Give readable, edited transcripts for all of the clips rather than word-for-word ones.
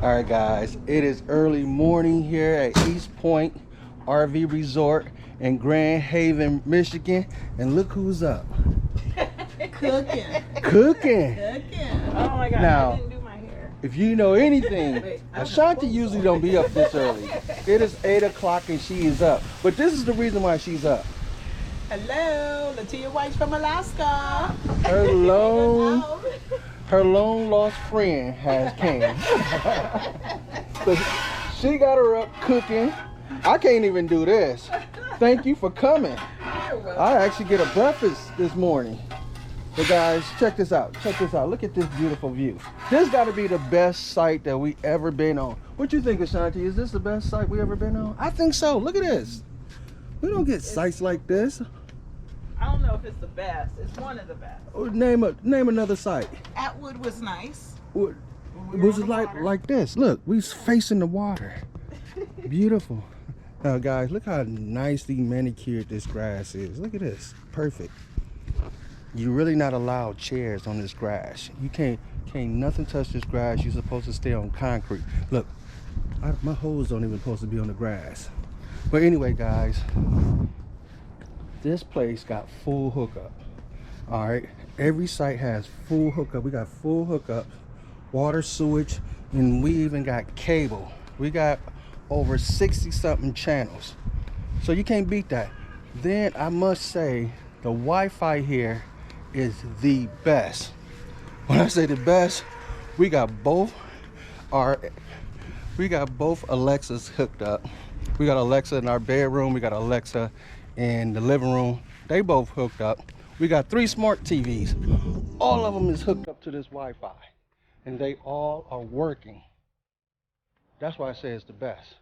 All right, guys, it is early morning here at Eastpointe RV Resort in Grand Haven, Michigan, and look who's up. Cooking. Cooking. Oh my God, Now, I didn't do my hair. if you know anything, Ashanti usually don't be up this early. It is 8 o'clock and she is up. But this is the reason why she's up. Hello, Latia White's from Alaska. Her long lost friend has came. So she got her up cooking. I can't even do this. Thank you for coming. I actually get a breakfast this morning. But guys, check this out. Check this out. Look at this beautiful view. This got to be the best site that we ever been on. What you think, Ashanti? Is this the best site we ever been on? I think so. Look at this. We don't get sites like this. I don't know if it's the best. It's one of the best. Name another site. Atwood was nice. What was it like this? Look, we facing the water. Beautiful. Now guys, look how nicely manicured this grass is. Look at this. Perfect. You're really not allowed chairs on this grass. You can't nothing touch this grass. You're supposed to stay on concrete. Look, my hose don't even supposed to be on the grass. But anyway, guys, this place got full hookup. All right, every site has full hookup. We got full hookup, water, sewage, and we even got cable. We got over 60 something channels, so you can't beat that. Then I must say the Wi-Fi here is the best. When I say the best, we got both Alexas hooked up. We got Alexa in our bedroom, we got Alexa in the living room. They both hooked up. We got 3 smart TVs. All of them is hooked up to this Wi-Fi, and they all are working. That's why I say it's the best.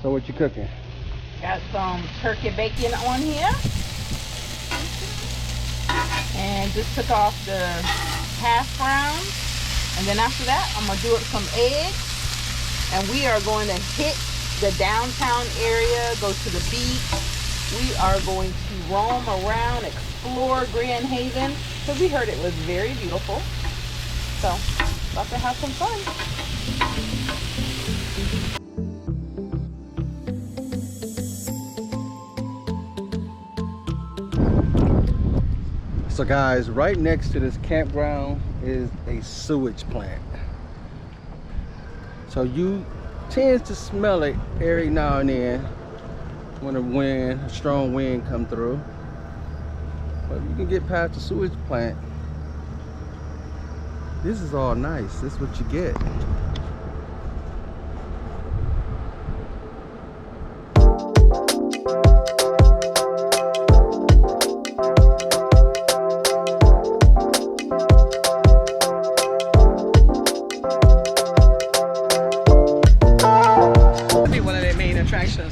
So what you cooking? Got some turkey bacon on here. And just took off the hash browns. And then after that, I'm going to do up some eggs. And we are going to hit the downtown area, go to the beach. We are going to roam around, explore Grand Haven, because we heard it was very beautiful. So, about to have some fun. So guys, right next to this campground is a sewage plant. So you tend to smell it every now and then when a strong wind come through. But you can get past the sewage plant. This is all nice. This is what you get.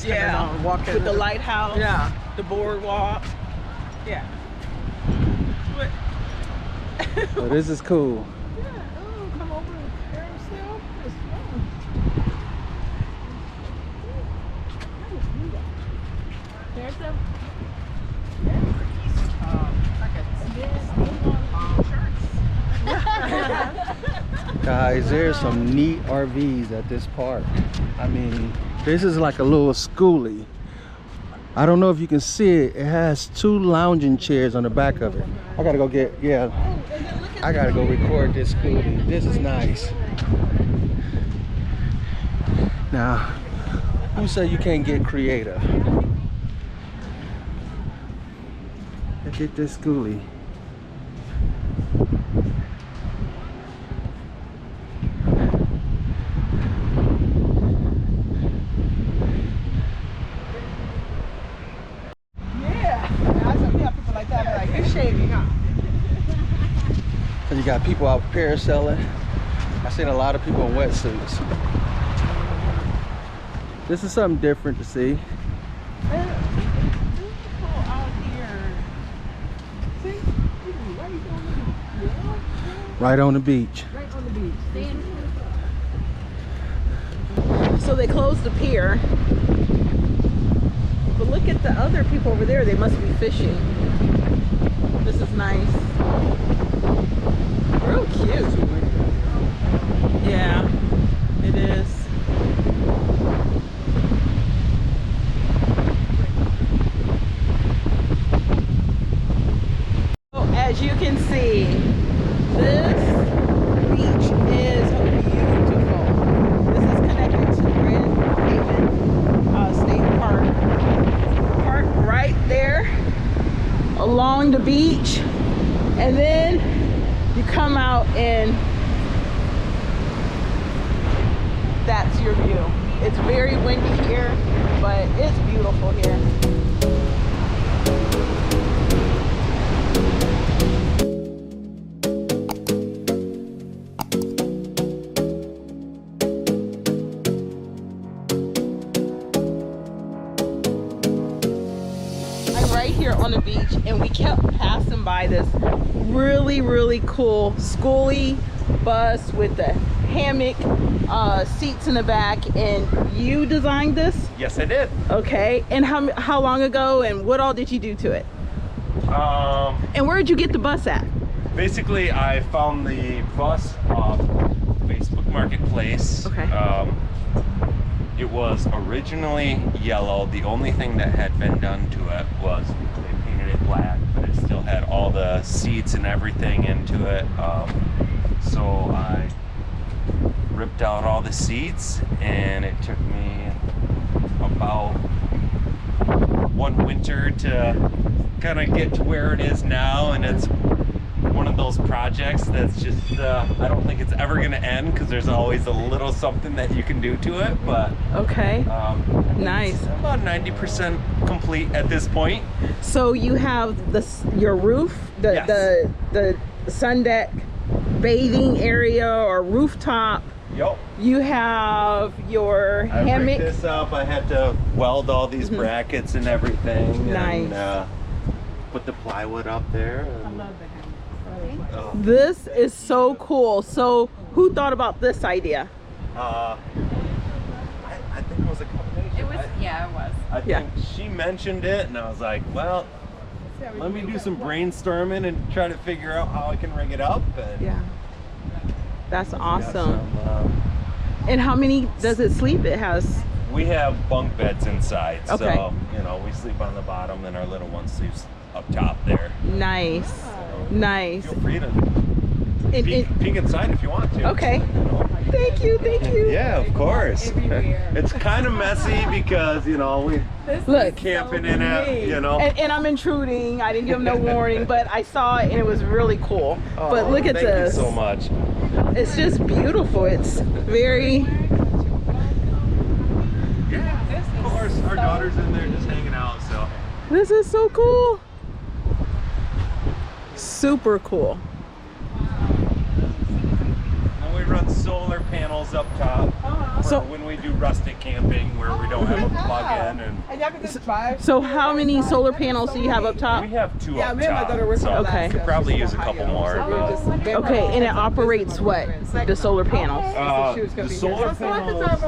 Yeah, with the lighthouse, yeah, the boardwalk, yeah. So this is cool. Yeah, oh, come over and carousel. It's fun. There's a Guys, there's some neat RVs at this park. I mean, this is like a little schoolie. I don't know if you can see it. It has 2 lounging chairs on the back of it. I gotta go get, I gotta go record this schoolie. This is nice. Now, who said you can't get creative? Let's get this schoolie. got people out parasailing. I seen a lot of people in wetsuits. This is something different to see. Right on the beach. Right on the beach. So they closed the pier. But look at the other people over there. They must be fishing. This is nice. Real cute. Yeah, it is. So as you can see, this beach is beautiful. This is connected to Grand Haven State Park. Park right there along the beach, and then you come out and that's your view. It's very windy here, but it's beautiful here. On the beach, and we kept passing by this really cool schoolie bus with the hammock seats in the back. And you designed this? Yes, I did. Okay. And how long ago, and what all did you do to it? And where did you get the bus at? Basically, I found the bus off Facebook Marketplace. Okay. It was originally yellow. The only thing that had been done to it was they painted it black, but it still had all the seats and everything into it. So I ripped out all the seats, and it took me about one winter to kind of get to where it is now. And it's one of those projects that's just I don't think it's ever going to end, because there's always a little something that you can do to it. But okay, nice. It's about 90% complete at this point. So you have your roof, Yes. the sun deck, bathing area or rooftop. Yep. You have your I hammock. rigged this up. I had to weld all these brackets and everything. Nice. And put the plywood up there. I love the hammock. This is so cool. So who thought about this idea? I think it was a combination. It was, yeah, it was. I think she mentioned it, and I was like, well, let me do some brainstorming and try to figure out how I can rig it up. And Yeah. That's awesome. some, And how many does it sleep? It has. we have bunk beds inside, Okay. so you know, we sleep on the bottom, and our little one sleeps up top there. Nice. Nice. Feel free to And- peek inside if you want to. Okay. You know. Thank you. Thank you. Yeah, of course. Everywhere. It's kind of messy because, you know, we Look. camping in it, you know. And I'm intruding. I didn't give them no warning, but I saw it and it was really cool. But look at thank this. you so much. It's just beautiful. It's very. Yeah, of course. Our daughter's in there just hanging out, so. This is so cool. Super cool. And we run solar panels up top for So- when we do rustic camping where we don't have a plug-in. And So how many solar panels do you have up top? we have two Yeah, up me and my top, daughter were so from Okay. we could probably use a couple more. Okay, and it operates what? The solar panels. The solar panels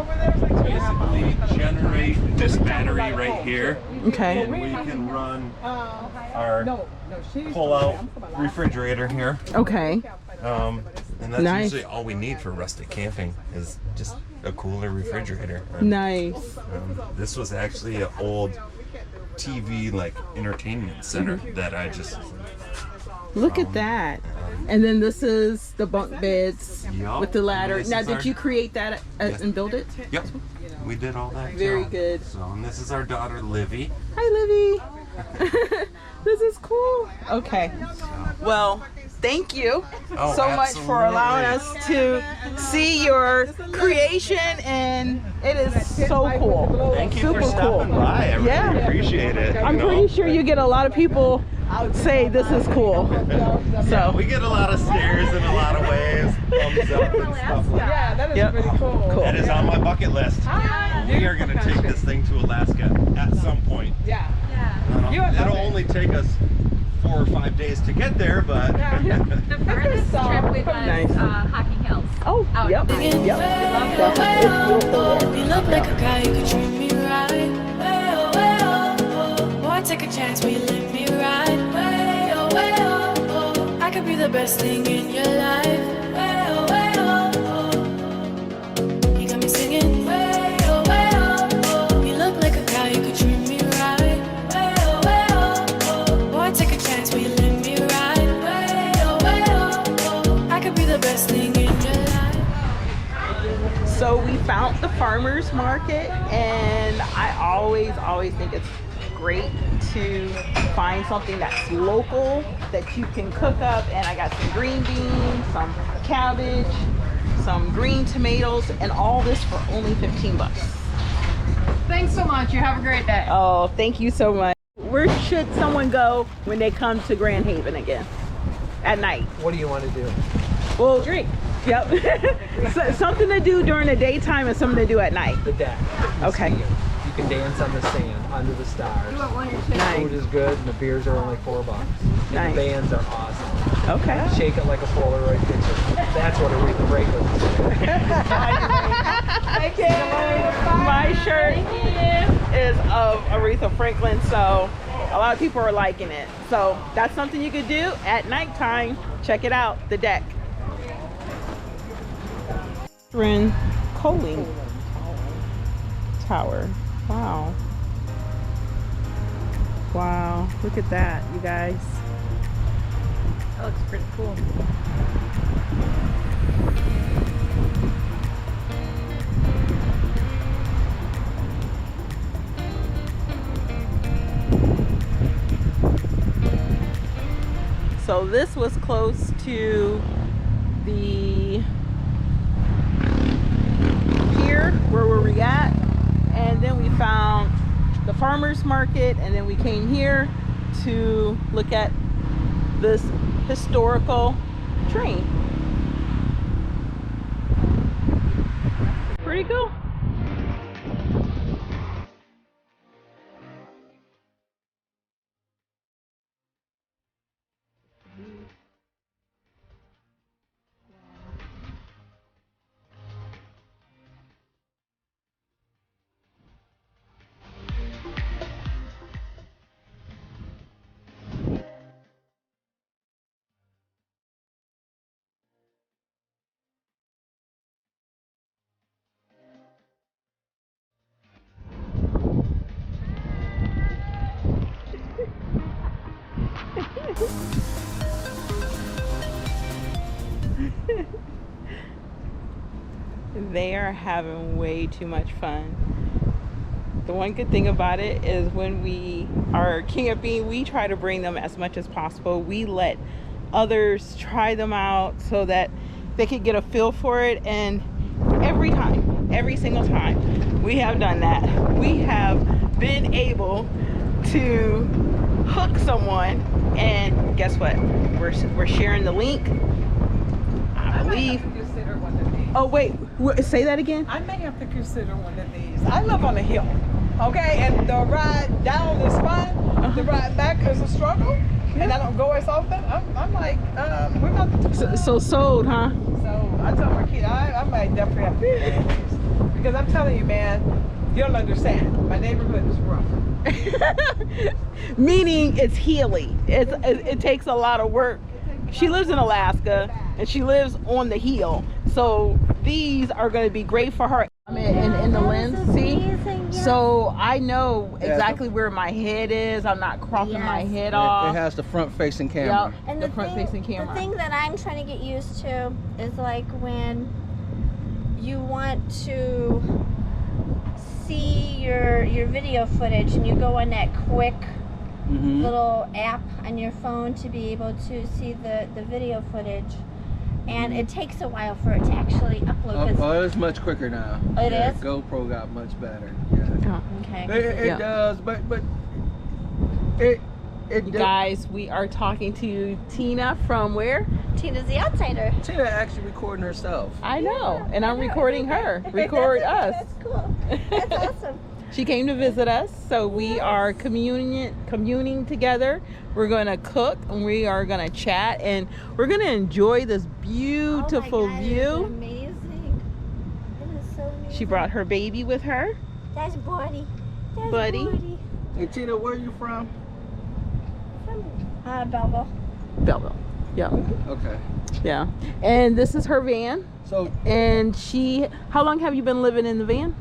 basically generate this battery right here, Okay. and we can run our pull-out refrigerator here. Okay. And that's Nice. usually all we need for rustic camping is just a cooler refrigerator. And, Nice. this was actually an old TV like entertainment center that I just Look at that. And then this is the bunk beds Yup. with the ladder. This Now, is did our- you create that and build it? Yep, we did all that. Very too. good. So, and this is our daughter Livy. Hi, Livy. This is cool. Okay. Well, thank you Oh, so much for allowing absolutely. us to see your creation, and it is so cool. Thank you Super for stopping cool. by. I really Yeah. appreciate it. I'm you know? pretty sure you get a lot of people say this is cool. So we get a lot of stares and a lot of waves, thumbs up and stuff. Yeah, that is pretty cool. That is on my bucket list. We are going to take this thing to Alaska at some point. Yeah. It'll only take us 4 or 5 days to get there, but The furthest trip we went Hocking Hills. oh, yep. You look like a guy who could treat me right. Boy, take a chance, will you let me ride? I could be the best thing in your life. You got me singing. You look like a guy who could treat me right. Boy, take a chance, will you let me ride? I could be the best thing in your life. So we found the farmers market, and I always think it's great to find something that's local that you can cook up. And I got some green beans, some cabbage, some green tomatoes, and all this for only 15 bucks. Thanks so much. You have a great day. Oh, thank you so much. Where should someone go when they come to Grand Haven again at night? What do you want to do? Well, drink. Yep. So, something to do during the daytime and something to do at night. The deck. Okay. You can dance on the sand, under the stars. Nice. Food is good, and the beers are only $4. And Nice. the bands are awesome. Okay. Shake it like a Polaroid picture. That's what Aretha Franklin is. Thank you. My shirt is of Aretha Franklin, so a lot of people are liking it. So that's something you could do at nighttime. Check it out, the deck. Coaling Tower. Wow. Wow. Look at that, you guys. That looks pretty cool. So this was close to the pier where we were at, and then we found the farmers market, and then we came here to look at this historical train. Pretty cool. They are having way too much fun. The one good thing about it is when we are camping, we try to bring them as much as possible. We let others try them out so that they could get a feel for it. And every time, every single time we have done that, we have been able to hook someone. And guess what? We're sharing the link, I believe. Oh wait, say that again? I may have to consider one of these. I live on a hill, okay? And the ride down is fine. The ride back is a struggle. And I don't go as often. I'm like, we're about to So sold, huh? So I tell my kid, I might definitely have to do one of these. Because I'm telling you, man, you'll understand. My neighborhood is rough. Meaning it's hilly. It takes a lot of work. She lives in Alaska and she lives on the hill. So these are going to be great for her. I'm in the lens, see? So I know exactly where my head is. I'm not cropping my head off. It has the front facing camera. Yep, And the front facing camera. The thing that I'm trying to get used to is like when you want to see your video footage and you go on that quick little app on your phone to be able to see the video footage, and it takes a while for it to actually upload. Oh, it's much quicker now. It is? GoPro got much better. Yeah. Oh. Okay. It does, but You guys, we are talking to Tina from where? Tina's the outsider. Tina actually recording herself. I know, and I'm recording her. Record us. That's cool. That's awesome. She came to visit us, so we are communing together. We're going to cook, and we are going to chat, and we're going to enjoy this beautiful Oh my God, view. It is amazing. It is so amazing. She brought her baby with her. That's Buddy. That's Buddy. Hey Tina, where are you from? From Belleville. Belleville. Yeah. Okay. Yeah. And this is her van. So And how long have you been living in the van?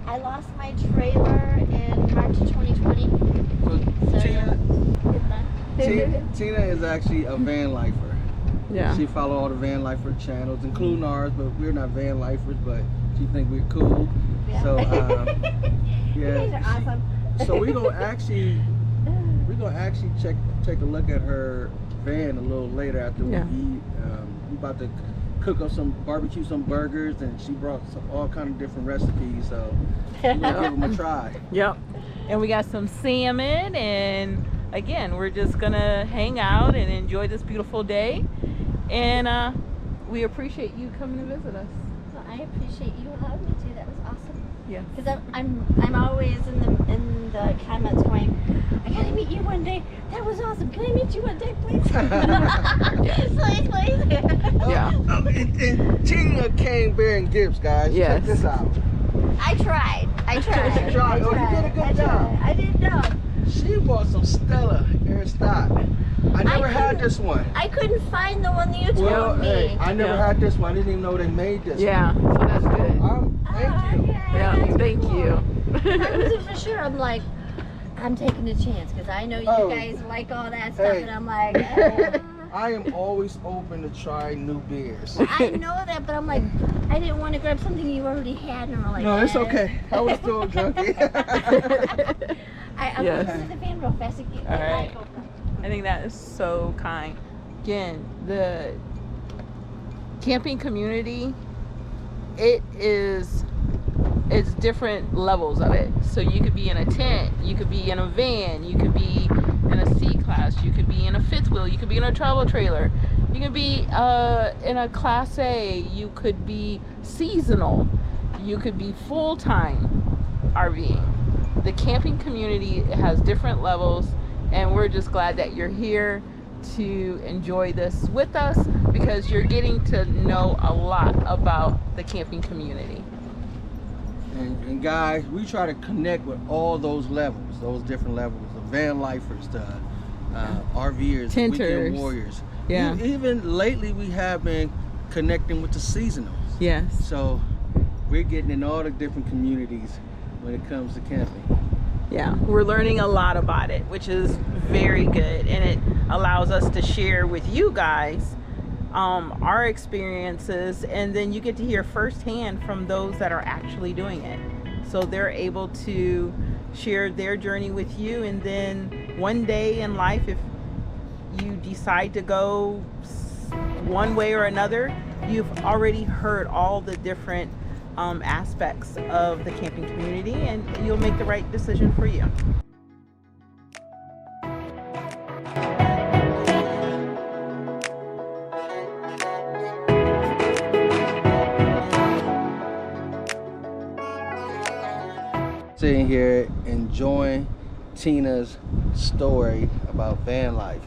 I lost my trailer in March of 2020. So, Tina is actually a van lifer. Yeah. She follow all the van lifer channels, including ours, but we're not van lifers, but she think we're cool. Yeah. So You guys are awesome. So we're gonna actually take a look at her van a little later after we Yeah. eat. We about to cook up barbecue some burgers, and she brought all kind of different recipes, so we're gonna give them a try. Yep. And we got some salmon, and again, we're just gonna hang out and enjoy this beautiful day. And we appreciate you coming to visit us. Well, I appreciate you allowing me to. That was awesome. Yeah. Because I'm always in the comments going, I gotta meet you one day. That was awesome. Can I meet you one day, please? Please. Yeah. And Tina came bearing gifts, guys. Yes. Check this out. I tried. You tried. Oh, you did a good job. I did know. She bought some Stella Aristotle. I never had this one. I couldn't find the one that you told Well, me. hey, I never had this one. I didn't even know they made this Yeah. So that's good. one. Thank you. Yeah. Thank you. I wasn't for sure. I'm like, I'm taking a chance because I know you guys like all that stuff, Hey. and I'm like, I am always open to try new beers. I know that, but I'm like, I didn't want to grab something you already had, and I'm like, No, it's okay. I was still junkie. I'm Yes. going to the van real fast. All right. I think that is so kind. Again, the camping community, it's different levels of it. So you could be in a tent, you could be in a van, you could be in a C-Class, you could be in a fifth wheel, you could be in a travel trailer, you could be in a Class A, you could be seasonal, you could be full-time RVing. The camping community has different levels, and we're just glad that you're here to enjoy this with us, because you're getting to know a lot about the camping community. And guys, we try to connect with all those levels, those different levels, the van lifers, the RVers, the Tenters. weekend warriors. Yeah. Even lately, we have been connecting with the seasonals. Yes. So we're getting in all the different communities when it comes to camping. Yeah, we're learning a lot about it, which is very good, and it allows us to share with you guys our experiences, and then you get to hear firsthand from those that are actually doing it. So they're able to share their journey with you, and then one day in life, if you decide to go one way or another, you've already heard all the different aspects of the camping community, and you'll make the right decision for you. Sitting here enjoying Tina's story about van life,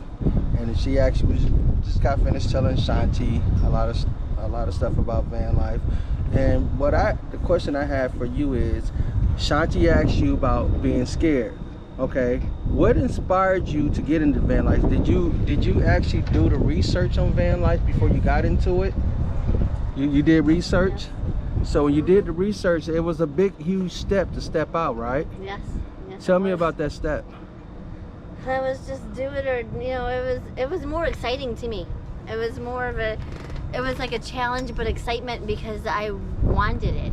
and she actually just got finished telling Shanti a lot of stuff about van life. And the question I have for you is, Shanti asked you about being scared. Okay, what inspired you to get into van life? Did you actually do the research on van life before you got into it? You did research? So when you did the research, it was a big, huge step to step out, right? Yes. Tell me about that step. I was just do it, or it was more exciting to me. It was more of it was like a challenge, but excitement, because I wanted it,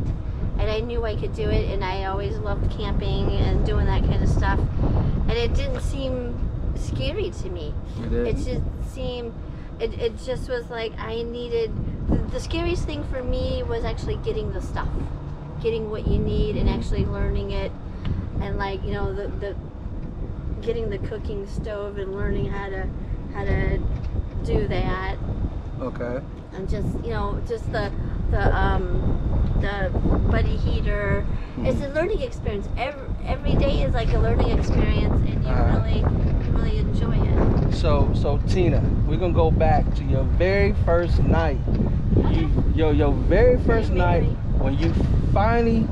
and I knew I could do it, and I always loved camping and doing that kind of stuff, and it didn't seem scary to me. It just seemed, it just was like I needed. The scariest thing for me was actually getting the stuff, getting what you need, and actually learning it, and like the getting the cooking stove and learning how to do that, Okay. and just just the buddy heater. It's a learning experience. Every day is like a learning experience, and you really enjoy it. So Tina, we're gonna go back to your very first night. Your very first night when you finally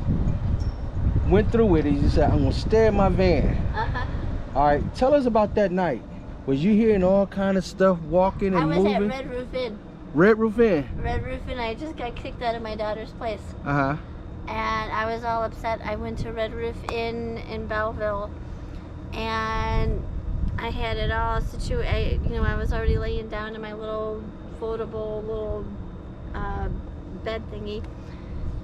went through with it. You said, I'm gonna stay in my van. All right, tell us about that night. Was you hearing all kind of stuff walking and moving? I was at Red Roof Inn. Red Roof Inn? Red Roof Inn. I just got kicked out of my daughter's place. Uh-huh. And I was all upset. I went to Red Roof Inn in Belleville, and I had it all situated. I was already laying down in my little foldable little bed thingy,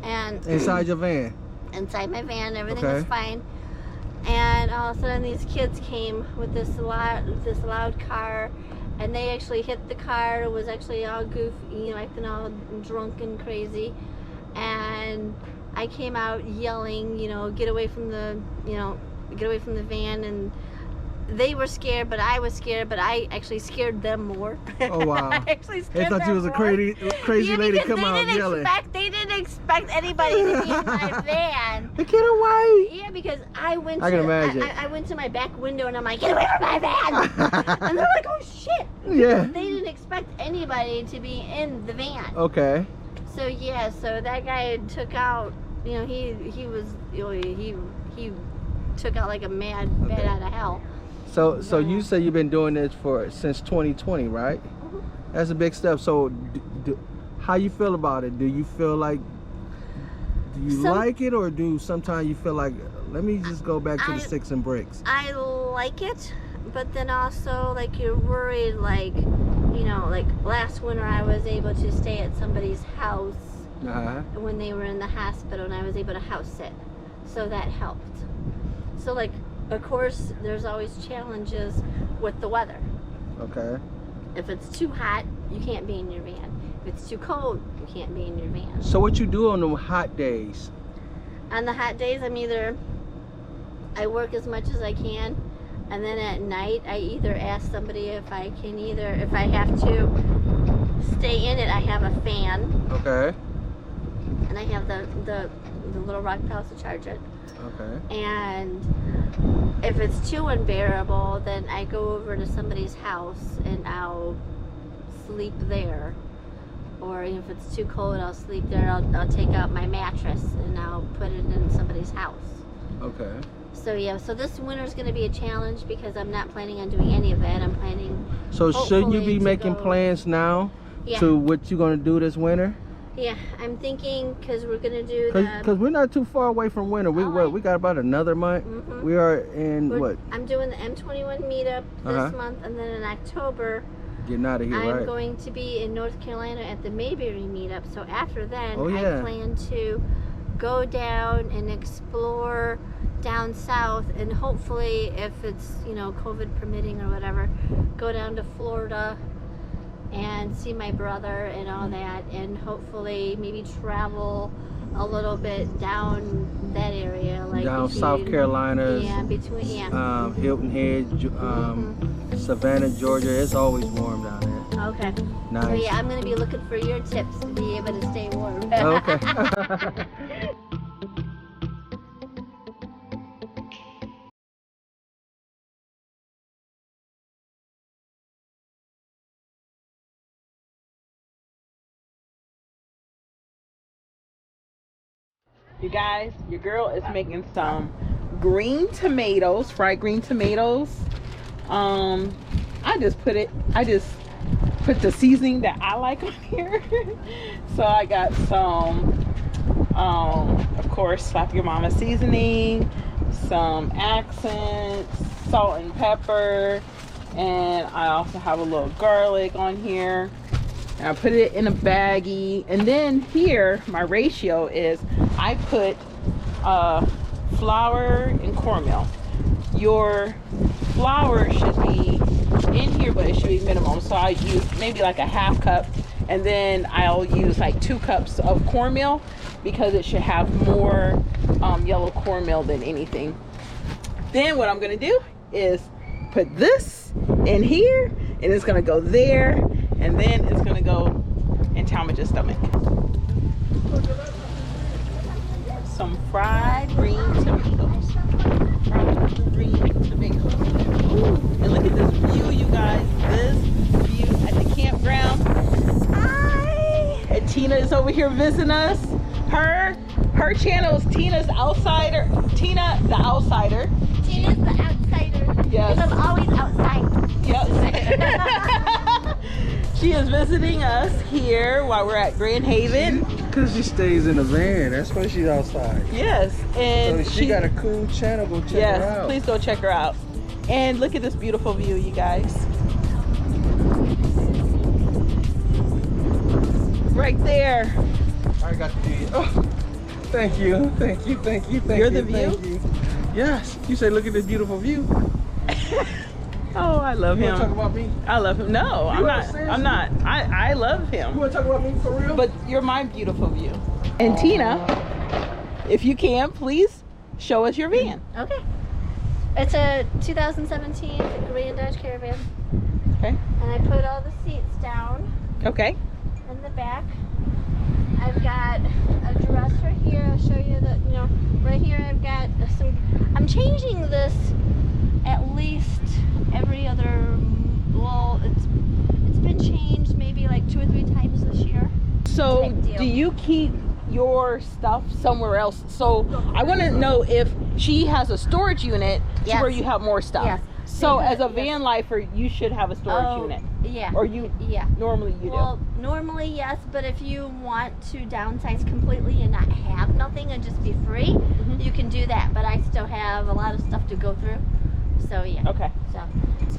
and Inside your van? Inside my van, everything was fine. And all of a sudden, these kids came with this loud car, and they actually hit the car. It was actually all goofy, acting all drunk and crazy. And I came out yelling, get away from the, get away from the van. And they were scared, but I was scared, but I actually scared them more. Oh, wow. I actually scared They thought them you was a crazy lady come out yelling. They didn't expect anybody to be in my van. Get away! Yeah, because I went I can imagine. I went to my back window and I'm like, get away from my van! And they're like, oh shit! Yeah. They didn't expect anybody to be in the van. Okay. So yeah, so that guy took out, he took out like a mad out of hell. So you say you've been doing this since 2020, right? That's a big step. So how you feel about it? Do you feel like, do you like it, or do sometimes you feel like, let me just go back to the sticks and bricks? I like it, but then also like you're worried, like like last winter I was able to stay at somebody's house when they were in the hospital, and I was able to house sit, so that helped. So like, of course, there's always challenges with the weather. Okay. If it's too hot, you can't be in your van. If it's too cold, you can't be in your van. So what you do on the hot days? On the hot days, I work as much as I can, and then at night, I either ask somebody if I have to stay in it, I have a fan. Okay. And I have the little rock pals to charge it. Okay. And if it's too unbearable, then I go over to somebody's house and I'll sleep there. Or if it's too cold, I'll sleep there. I'll take out my mattress and I'll put it in somebody's house. Okay. So yeah, so this winter's going to be a challenge because I'm not planning on doing any of that. I'm planning. So shouldn't you be making plans now to what you're going to do this winter? Yeah, I'm thinking because we're gonna do because we're not too far away from winter. We got about another month. We are in what? I'm doing the M21 meetup this month, and then in October, getting out of here. I'm going to be in North Carolina at the Mayberry meetup. So after then, I plan to go down and explore down south, and hopefully, if it's COVID permitting or whatever, go down to Florida and see my brother and all that, and hopefully maybe travel a little bit down that area, like down South Carolina. Yeah, between Hilton Head, Savannah, Georgia. It's always warm down there. Okay. Nice. So yeah, I'm gonna be looking for your tips to be able to stay warm. Okay. You guys, your girl is making some green tomatoes, fried green tomatoes. I just put the seasoning that I like on here. So I got some, of course, Slap Your Mama seasoning, some accents, salt and pepper, and I also have a little garlic on here. And I put it in a baggie, and then here my ratio is I put flour and cornmeal. Your flour should be in here, but it should be minimum. So I use maybe like a half cup, and then I'll use like 2 cups of cornmeal because it should have more yellow cornmeal than anything. Then what I'm gonna do is put this in here, and it's gonna go there, and then it's gonna go in Talmadge's stomach. Some fried green tomatoes. Fried green tomatoes. Ooh, and look at this view, you guys. This view at the campground. Hi. And Tina is over here visiting us. Her channel is Tina's Outsider. Tina the Outsider. Tina's the outsider. Yes. Because I'm always outside. Yep. She is visiting us here while we're at Grand Haven. Because she stays in the van. That's why she's outside. Yes, and So she got a cool channel. Go check her out. Yes, please go check her out. And look at this beautiful view, you guys. Right there. I got to do it. Oh, thank you. Thank you. Thank you. Thank You're you. the view? Thank you. Yes. You say, look at this beautiful view. Oh, I love You him. want to talk about me? I love him. No, I'm not. seriously? I'm not. I love You him. want to talk about me for real? But you're my beautiful view. And Tina, if you can, please show us your van. Okay. It's a 2017 Grand Dodge Caravan. Okay. And I put all the seats down Okay. in the back. I've got a dresser here. I'll show you that, right here I've got I'm changing this at least every other, well, it's been changed maybe like 2 or 3 times this year. So Big deal. do you keep your stuff somewhere else? So I want to know if she has a storage unit to Yes. where you have more stuff. Yes. So as a Yes. van lifer, you should have a storage unit. Yeah. Or you Yeah. normally you Well, normally yes, but if you want to downsize completely and not have nothing and just be free, Mhm. you can do that. But I still have a lot of stuff to go through. So yeah. do. Okay. So.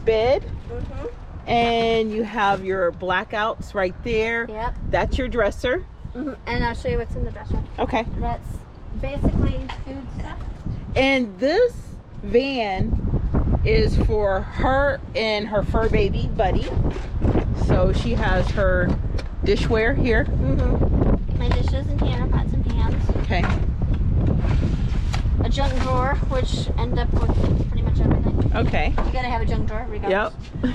Bed, Mhm. and you have your blackouts right there. Yep. That's your dresser. Mhm. And I'll show you what's in the dresser. Okay. That's basically food stuff. And this van is for her and her fur baby buddy. So she has her dishware here. Mhm. My dishes and canner pots and pans. Okay. A junk drawer, which end up with pretty much everything. Okay. You gotta have a junk drawer regardless. Yep.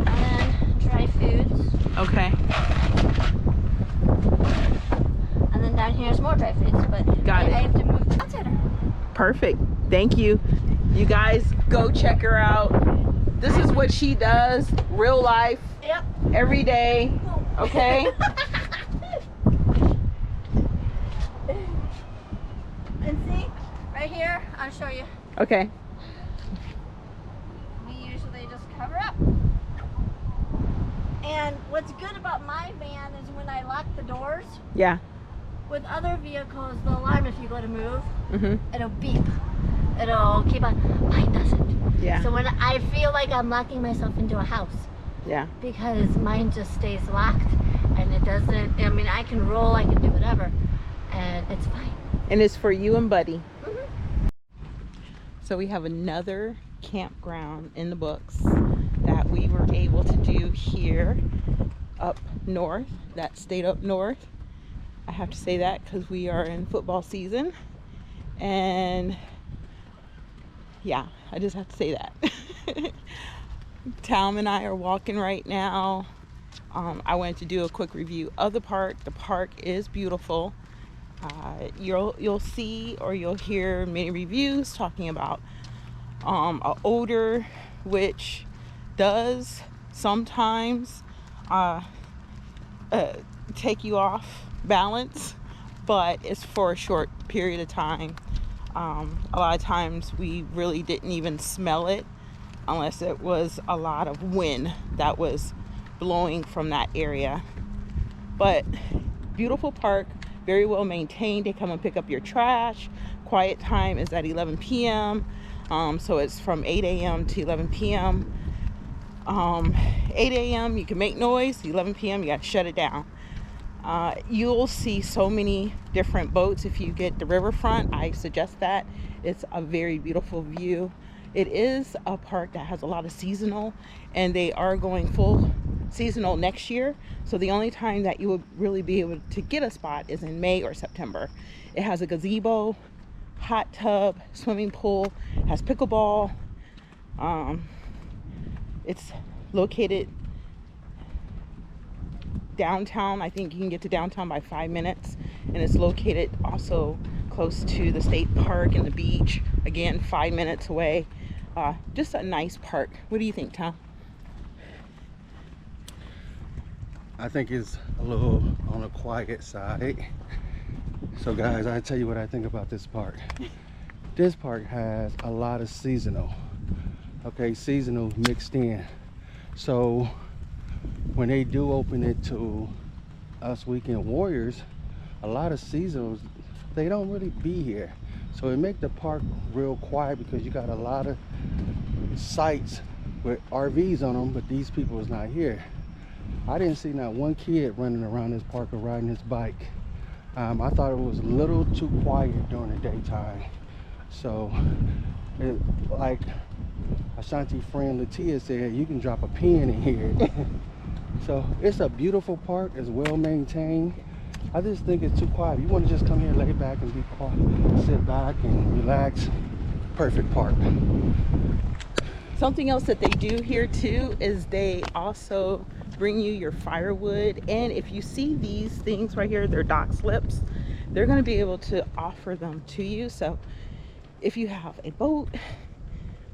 And then dry foods. Okay. And then down here is more dry foods, but Got it. I have to move the outsider. Perfect. Thank you. You guys go check her out. This is what she does, real life, Yep. every day. Okay. And see, right here, I'll show you. Okay. We usually just cover up. And what's good about my van is when I lock the doors, Yeah. with other vehicles, the alarm, if you go to move, Mhm. it'll beep. It'll keep on. Mine doesn't. Yeah. So when I feel like I'm locking myself into a house, Yeah. because mine just stays locked and it doesn't, I mean, I can roll, I can do whatever, and it's fine. And it's for you and Buddy. Mhm. So we have another campground in the books that we were able to do here up north, that stayed up north. I have to say that because we are in football season. And yeah, I just have to say that. Tom and I are walking right now. I wanted to do a quick review of the park. The park is beautiful. You'll see or you'll hear many reviews talking about an odor, which does sometimes take you off balance, but it's for a short period of time. A lot of times we really didn't even smell it unless it was a lot of wind that was blowing from that area. But beautiful park, very well maintained. They come and pick up your trash. Quiet time is at 11 p.m. So it's from 8 a.m. to 11 p.m. 8 a.m. you can make noise. 11 p.m. you got to shut it down. You'll see so many different boats if you get the riverfront. I suggest that. It's a very beautiful view. It is a park that has a lot of seasonal, and they are going full seasonal next year. So the only time that you would really be able to get a spot is in May or September. It has a gazebo, hot tub, swimming pool, has pickleball. It's located downtown. I think you can get to downtown by 5 minutes, and it's located also close to the state park and the beach, again 5 minutes away. Just a nice park. What do you think, Tom? I think it's a little on the quiet side. So guys, I tell you what I think about this park. This park has a lot of seasonal, okay, seasonal mixed in. So when they do open it to us weekend warriors, a lot of seasonals, they don't really be here. So it make the park real quiet because you got a lot of sites with RVs on them, but these people is not here. I didn't see not one kid running around this park or riding his bike. I thought it was a little too quiet during the daytime. So, like Ashanti friend Latia said, you can drop a pin in here. So it's a beautiful park. It's well maintained. I just think it's too quiet. You want to just come here, lay back and be quiet, sit back and relax. Perfect park. Something else that they do here too is they also bring you your firewood, and if you see these things right here, they're dock slips, they're going to be able to offer them to you. So if you have a boat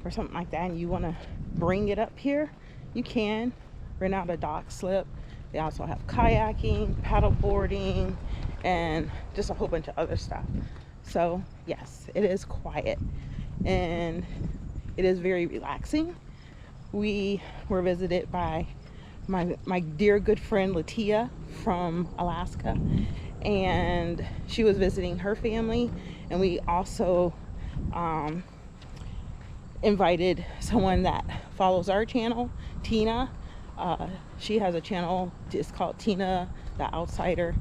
or something like that and you want to bring it up here, you can rent out a dock slip. They also have kayaking, paddle boarding, and just a whole bunch of other stuff. So yes, it is quiet and it is very relaxing. We were visited by my dear good friend Latia from Alaska, and she was visiting her family, and we also invited someone that follows our channel, Tina. She has a channel, it's called Tina the Outsider,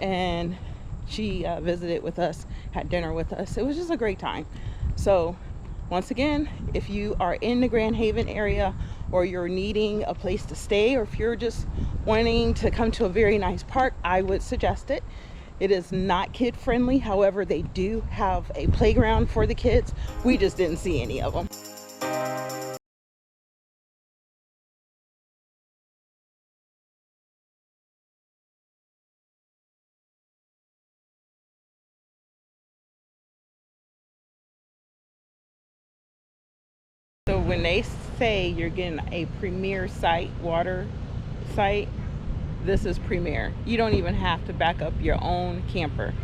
and she visited with us, had dinner with us. It was just a great time. So once again, if you are in the Grand Haven area, or you're needing a place to stay, or if you're just wanting to come to a very nice park, I would suggest it. It is not kid friendly. However, they do have a playground for the kids. We just didn't see any of them. So when they say you're getting a premier site, water site, this is premier. You don't even have to back up your own camper.